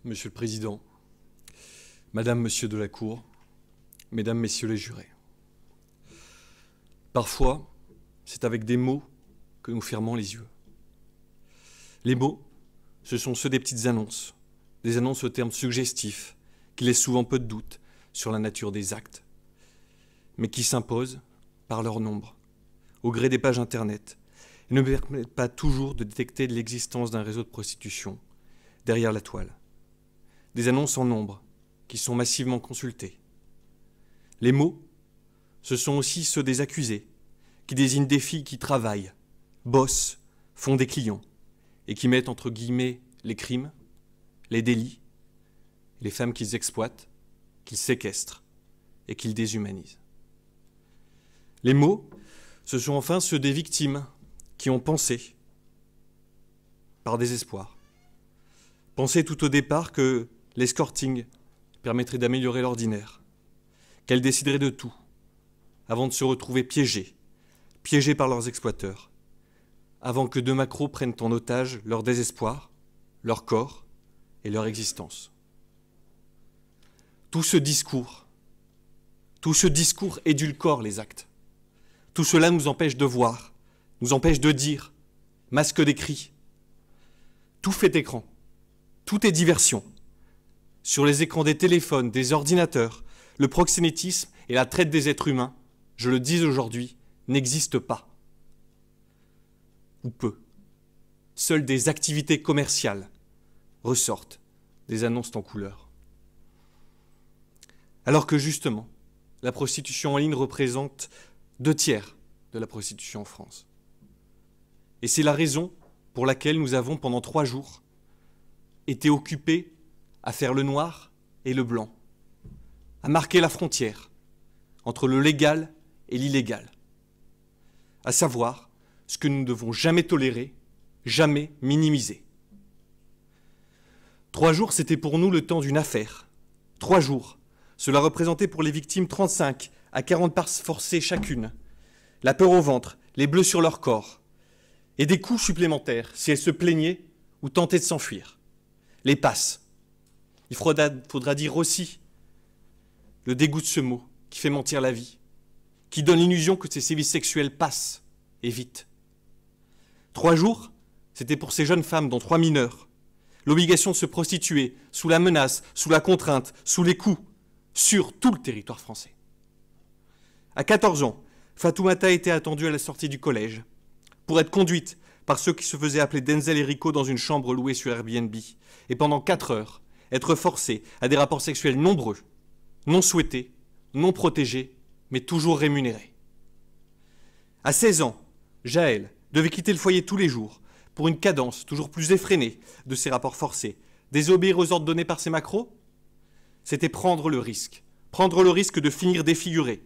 Monsieur le Président, Madame, Monsieur de la Cour, Mesdames, Messieurs les jurés. Parfois, c'est avec des mots que nous fermons les yeux. Les mots, ce sont ceux des petites annonces, des annonces aux termes suggestifs, qui laissent souvent peu de doute sur la nature des actes, mais qui s'imposent par leur nombre, au gré des pages Internet, et ne permettent pas toujours de détecter l'existence d'un réseau de prostitution derrière la toile. Des annonces en nombre, qui sont massivement consultées. Les mots, ce sont aussi ceux des accusés, qui désignent des filles qui travaillent, bossent, font des clients, et qui mettent entre guillemets les crimes, les délits, les femmes qu'ils exploitent, qu'ils séquestrent et qu'ils déshumanisent. Les mots, ce sont enfin ceux des victimes qui ont pensé, par désespoir, pensé tout au départ que l'escorting permettrait d'améliorer l'ordinaire, qu'elles décideraient de tout, avant de se retrouver piégées par leurs exploiteurs, avant que deux macros prennent en otage leur désespoir, leur corps et leur existence. Tout ce discours édulcore les actes. Tout cela nous empêche de voir, nous empêche de dire, masque des cris. Tout fait écran, tout est diversion. Sur les écrans des téléphones, des ordinateurs, le proxénétisme et la traite des êtres humains, je le dis aujourd'hui, n'existent pas. Ou peu. Seules des activités commerciales ressortent des annonces en couleur. Alors que justement, la prostitution en ligne représente 2/3 de la prostitution en France. Et c'est la raison pour laquelle nous avons pendant 3 jours été occupés à faire le noir et le blanc, à marquer la frontière entre le légal et l'illégal, à savoir ce que nous ne devons jamais tolérer, jamais minimiser. 3 jours, c'était pour nous le temps d'une affaire. 3 jours, cela représentait pour les victimes 35 à 40 passes forcées chacune, la peur au ventre, les bleus sur leur corps, et des coups supplémentaires si elles se plaignaient ou tentaient de s'enfuir. Les passes. Il faudra dire aussi le dégoût de ce mot qui fait mentir la vie, qui donne l'illusion que ces sévices sexuels passent, et vite. 3 jours, c'était pour ces jeunes femmes, dont 3 mineurs, l'obligation de se prostituer sous la menace, sous la contrainte, sous les coups, sur tout le territoire français. À 14 ans, Fatoumata était attendue à la sortie du collège pour être conduite par ceux qui se faisaient appeler Denzel et Rico dans une chambre louée sur Airbnb et pendant 4 heures, être forcée à des rapports sexuels nombreux, non souhaités, non protégés, mais toujours rémunérés. À 16 ans, Jaël devait quitter le foyer tous les jours pour une cadence toujours plus effrénée de ses rapports forcés. Désobéir aux ordres donnés par ses macros, c'était prendre le risque de finir défiguré.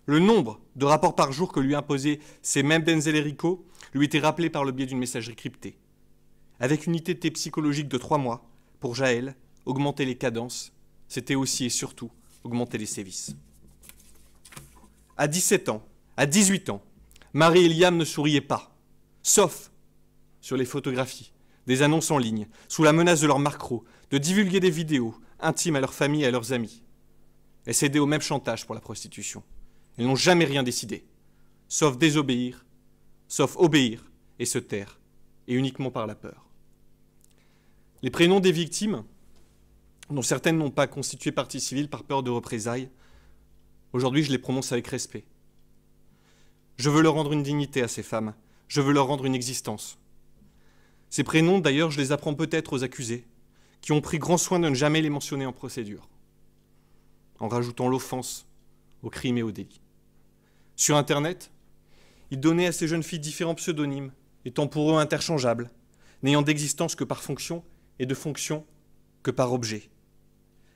Le nombre de rapports par jour que lui imposaient ces mêmes Denzel et Rico lui était rappelé par le biais d'une messagerie cryptée. Avec une unité psychologique de 3 mois, pour Jaël, augmenter les cadences, c'était aussi et surtout augmenter les sévices. À 17 ans, à 18 ans, Marie et Liam ne souriaient pas, sauf sur les photographies, des annonces en ligne, sous la menace de leur macro, de divulguer des vidéos intimes à leur famille et à leurs amis. Elles cédaient au même chantage pour la prostitution. Elles n'ont jamais rien décidé, sauf désobéir, sauf obéir et se taire, et uniquement par la peur. Les prénoms des victimes, dont certaines n'ont pas constitué partie civile par peur de représailles, aujourd'hui je les prononce avec respect. Je veux leur rendre une dignité à ces femmes, je veux leur rendre une existence. Ces prénoms, d'ailleurs, je les apprends peut-être aux accusés, qui ont pris grand soin de ne jamais les mentionner en procédure, en rajoutant l'offense aux crimes et aux délits. Sur Internet, ils donnaient à ces jeunes filles différents pseudonymes, étant pour eux interchangeables, n'ayant d'existence que par fonction et de fonction que par objet.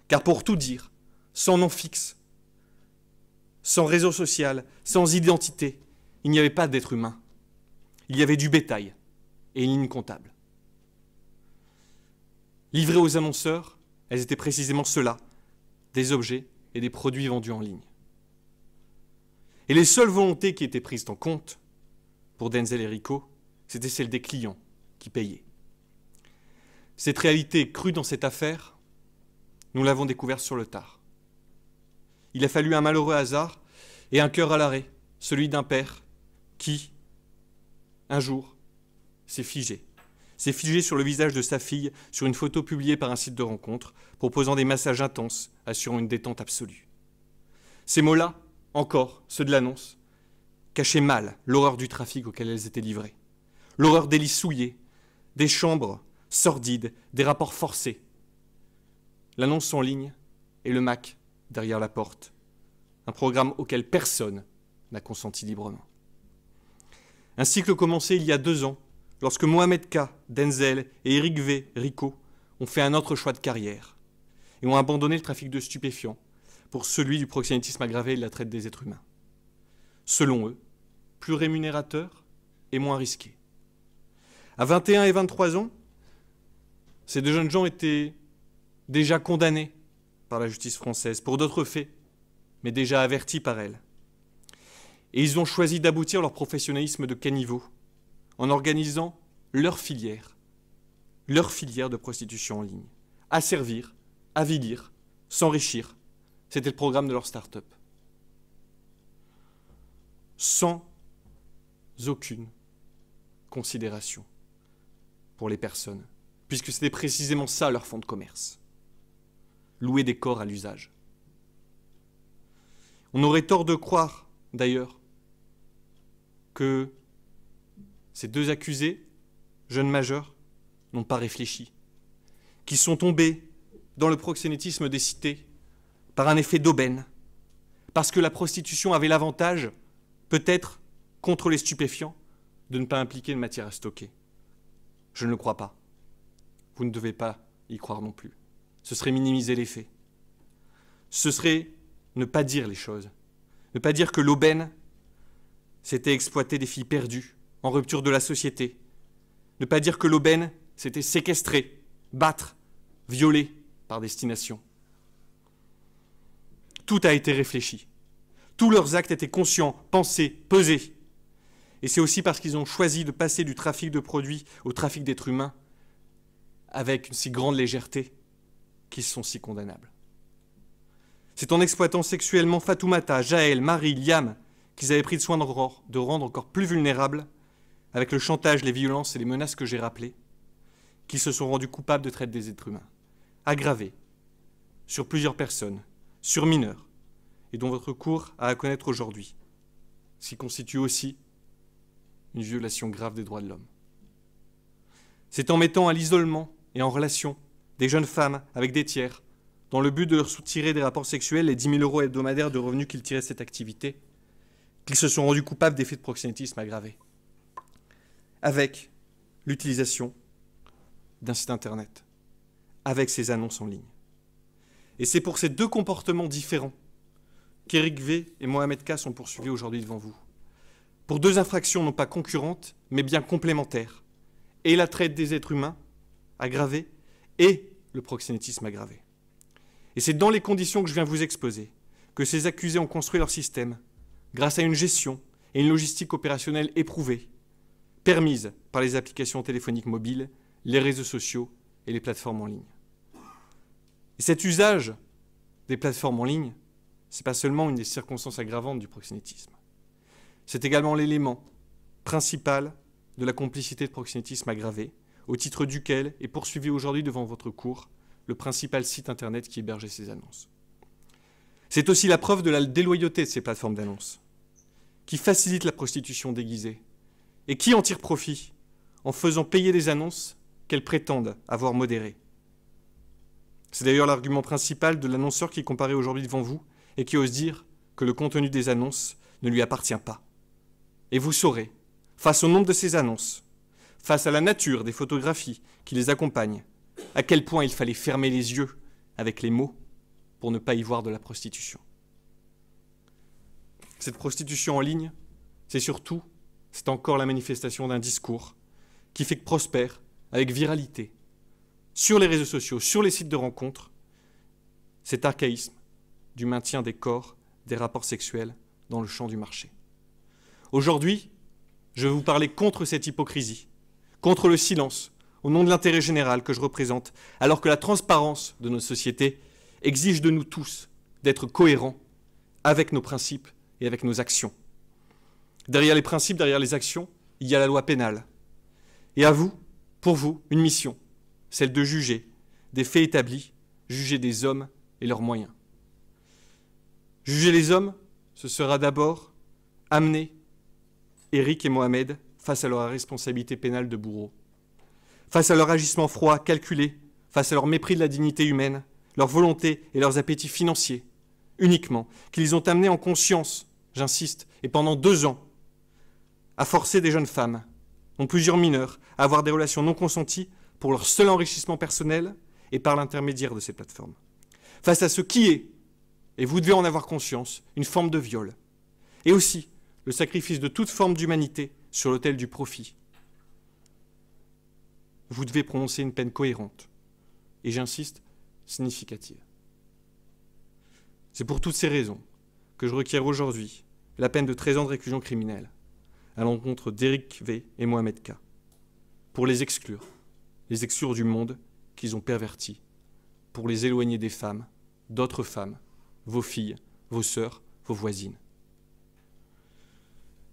Car pour tout dire, sans nom fixe, sans réseau social, sans identité, il n'y avait pas d'être humain. Il y avait du bétail et une ligne comptable. Livrées aux annonceurs, elles étaient précisément cela, des objets et des produits vendus en ligne. Et les seules volontés qui étaient prises en compte pour Denzel et Rico, c'était celles des clients qui payaient. Cette réalité crue dans cette affaire, nous l'avons découverte sur le tard. Il a fallu un malheureux hasard et un cœur à l'arrêt, celui d'un père qui, un jour, s'est figé. S'est figé sur le visage de sa fille, sur une photo publiée par un site de rencontre, proposant des massages intenses, assurant une détente absolue. Ces mots-là, encore, ceux de l'annonce, cachaient mal l'horreur du trafic auquel elles étaient livrées. L'horreur des lits souillés, des chambres sordides, des rapports forcés. L'annonce en ligne et le Mac derrière la porte. Un programme auquel personne n'a consenti librement. Un cycle commencé il y a 2 ans, lorsque Mohamed K, Denzel et Eric V, Rico, ont fait un autre choix de carrière et ont abandonné le trafic de stupéfiants pour celui du proxénétisme aggravé et de la traite des êtres humains. Selon eux, plus rémunérateur et moins risqué. À 21 et 23 ans, ces 2 jeunes gens étaient déjà condamnés par la justice française pour d'autres faits, mais déjà avertis par elle. Et ils ont choisi d'aboutir leur professionnalisme de caniveau en organisant leur filière de prostitution en ligne. Asservir, avilir, s'enrichir, c'était le programme de leur start-up. Sans aucune considération pour les personnes, puisque c'était précisément ça leur fonds de commerce. Louer des corps à l'usage. On aurait tort de croire, d'ailleurs, que ces 2 accusés, jeunes majeurs, n'ont pas réfléchi, qu'ils sont tombés dans le proxénétisme des cités par un effet d'aubaine, parce que la prostitution avait l'avantage, peut-être, contre les stupéfiants, de ne pas impliquer de matière à stocker. Je ne le crois pas. Vous ne devez pas y croire non plus. Ce serait minimiser les faits. Ce serait ne pas dire les choses. Ne pas dire que l'aubaine, c'était exploiter des filles perdues, en rupture de la société. Ne pas dire que l'aubaine, c'était séquestrer, battre, violer par destination. Tout a été réfléchi. Tous leurs actes étaient conscients, pensés, pesés. Et c'est aussi parce qu'ils ont choisi de passer du trafic de produits au trafic d'êtres humains avec une si grande légèreté qu'ils sont si condamnables. C'est en exploitant sexuellement Fatoumata, Jaël, Marie, Liam qu'ils avaient pris le soin de rendre encore plus vulnérables, avec le chantage, les violences et les menaces que j'ai rappelées, qu'ils se sont rendus coupables de traite des êtres humains, aggravés, sur plusieurs personnes, sur mineurs, et dont votre cour a à connaître aujourd'hui, ce qui constitue aussi une violation grave des droits de l'homme. C'est en mettant à l'isolement et en relation des jeunes femmes avec des tiers, dans le but de leur soutirer des rapports sexuels les 10 000 € hebdomadaires de revenus qu'ils tiraient de cette activité, qu'ils se sont rendus coupables des faits de proxénétisme aggravé, avec l'utilisation d'un site internet, avec ces annonces en ligne. Et c'est pour ces 2 comportements différents qu'Éric V et Mohamed K sont poursuivis aujourd'hui devant vous. Pour 2 infractions non pas concurrentes, mais bien complémentaires, et la traite des êtres humains aggravée et le proxénétisme aggravé. Et c'est dans les conditions que je viens vous exposer que ces accusés ont construit leur système grâce à une gestion et une logistique opérationnelle éprouvée, permise par les applications téléphoniques mobiles, les réseaux sociaux et les plateformes en ligne. Et cet usage des plateformes en ligne, ce n'est pas seulement une des circonstances aggravantes du proxénétisme. C'est également l'élément principal de la complicité de proxénétisme aggravé, au titre duquel est poursuivi aujourd'hui devant votre cour le principal site internet qui hébergeait ces annonces. C'est aussi la preuve de la déloyauté de ces plateformes d'annonces, qui facilitent la prostitution déguisée et qui en tirent profit en faisant payer des annonces qu'elles prétendent avoir modérées. C'est d'ailleurs l'argument principal de l'annonceur qui comparaît aujourd'hui devant vous et qui ose dire que le contenu des annonces ne lui appartient pas. Et vous saurez, face au nombre de ces annonces, face à la nature des photographies qui les accompagnent, à quel point il fallait fermer les yeux avec les mots pour ne pas y voir de la prostitution. Cette prostitution en ligne, c'est encore la manifestation d'un discours qui fait que prospère, avec viralité, sur les réseaux sociaux, sur les sites de rencontres, cet archaïsme du maintien des corps, des rapports sexuels dans le champ du marché. Aujourd'hui, je vais vous parler contre cette hypocrisie, contre le silence, au nom de l'intérêt général que je représente, alors que la transparence de notre société exige de nous tous d'être cohérents avec nos principes et avec nos actions. Derrière les principes, derrière les actions, il y a la loi pénale. Et à vous, pour vous, une mission, celle de juger des faits établis, juger des hommes et leurs moyens. Juger les hommes, ce sera d'abord amener Éric et Mohamed face à leur responsabilité pénale de bourreaux, face à leur agissement froid, calculé, face à leur mépris de la dignité humaine, leur volonté et leurs appétits financiers, uniquement, qu'ils ont amené en conscience, j'insiste, et pendant 2 ans, à forcer des jeunes femmes, dont plusieurs mineurs, à avoir des relations non consenties pour leur seul enrichissement personnel et par l'intermédiaire de ces plateformes. Face à ce qui est, et vous devez en avoir conscience, une forme de viol, et aussi le sacrifice de toute forme d'humanité sur l'autel du profit. Vous devez prononcer une peine cohérente, et j'insiste, significative. C'est pour toutes ces raisons que je requiers aujourd'hui la peine de 13 ans de réclusion criminelle à l'encontre d'Éric V et Mohamed K, pour les exclure du monde qu'ils ont perverti, pour les éloigner des femmes, d'autres femmes, vos filles, vos sœurs, vos voisines.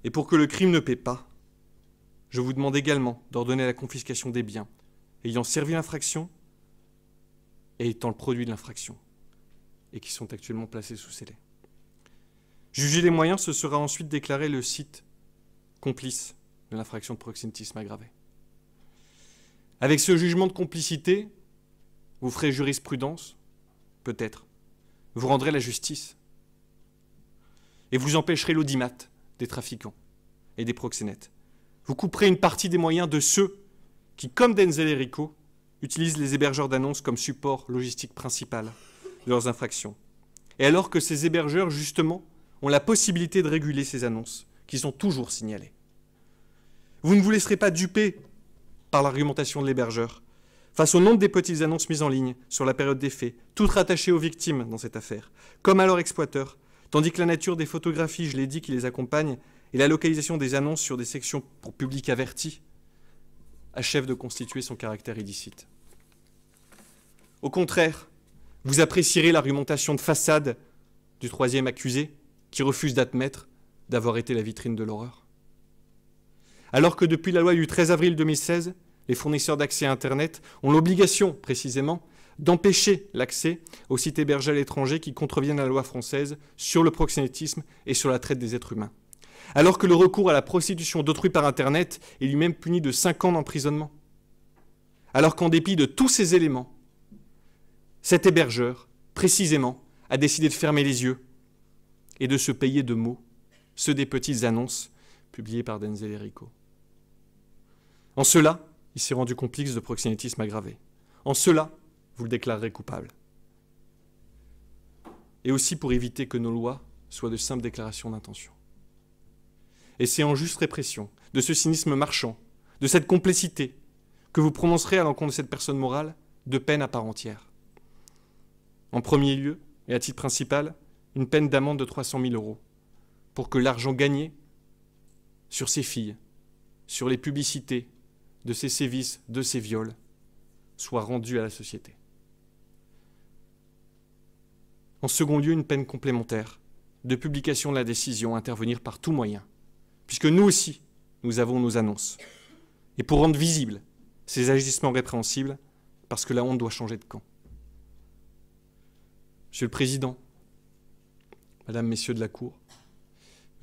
Et pour que le crime ne paie pas, je vous demande également d'ordonner la confiscation des biens ayant servi l'infraction et étant le produit de l'infraction, et qui sont actuellement placés sous scellé. Juger les moyens, ce sera ensuite déclarer le site complice de l'infraction de proxénétisme aggravé. Avec ce jugement de complicité, vous ferez jurisprudence, peut-être. Vous rendrez la justice. Et vous empêcherez l'audimat des trafiquants et des proxénètes. Vous couperez une partie des moyens de ceux qui, comme Denzel et Rico, utilisent les hébergeurs d'annonces comme support logistique principal de leurs infractions. Et alors que ces hébergeurs, justement, ont la possibilité de réguler ces annonces, qui sont toujours signalées. Vous ne vous laisserez pas duper par l'argumentation de l'hébergeur. Face au nombre des petites annonces mises en ligne sur la période des faits, toutes rattachées aux victimes dans cette affaire, comme à leur exploiteur, tandis que la nature des photographies, je l'ai dit, qui les accompagnent, et la localisation des annonces sur des sections pour public averti, achève de constituer son caractère illicite. Au contraire, vous apprécierez l'argumentation de façade du troisième accusé, qui refuse d'admettre d'avoir été la vitrine de l'horreur. Alors que depuis la loi du 13 avril 2016, les fournisseurs d'accès à Internet ont l'obligation, précisément, d'empêcher l'accès aux sites hébergés à l'étranger qui contreviennent à la loi française sur le proxénétisme et sur la traite des êtres humains. Alors que le recours à la prostitution d'autrui par Internet est lui-même puni de 5 ans d'emprisonnement. Alors qu'en dépit de tous ces éléments, cet hébergeur, précisément, a décidé de fermer les yeux et de se payer de mots, ceux des petites annonces publiées par Denzel et Rico. En cela, il s'est rendu complice de proxénétisme aggravé. En cela, vous le déclarerez coupable. Et aussi pour éviter que nos lois soient de simples déclarations d'intention. Et c'est en juste répression de ce cynisme marchand, de cette complicité, que vous prononcerez à l'encontre de cette personne morale de peine à part entière. En premier lieu, et à titre principal, une peine d'amende de 300 000 € pour que l'argent gagné sur ces filles, sur les publicités de ces sévices, de ces viols, soit rendu à la société. En second lieu, une peine complémentaire de publication de la décision à intervenir par tout moyen, puisque nous aussi, nous avons nos annonces. Et pour rendre visibles ces agissements répréhensibles, parce que la honte doit changer de camp. Monsieur le Président, Madame, Messieurs de la Cour,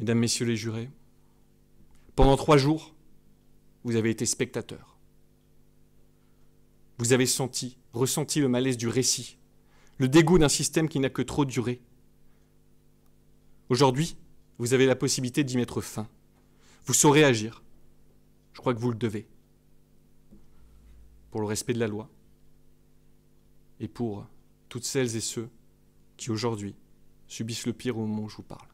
Mesdames, Messieurs les jurés, pendant 3 jours, vous avez été spectateurs. Vous avez ressenti le malaise du récit, le dégoût d'un système qui n'a que trop duré. Aujourd'hui, vous avez la possibilité d'y mettre fin. Vous saurez agir. Je crois que vous le devez. Pour le respect de la loi et pour toutes celles et ceux qui aujourd'hui subissent le pire au moment où je vous parle.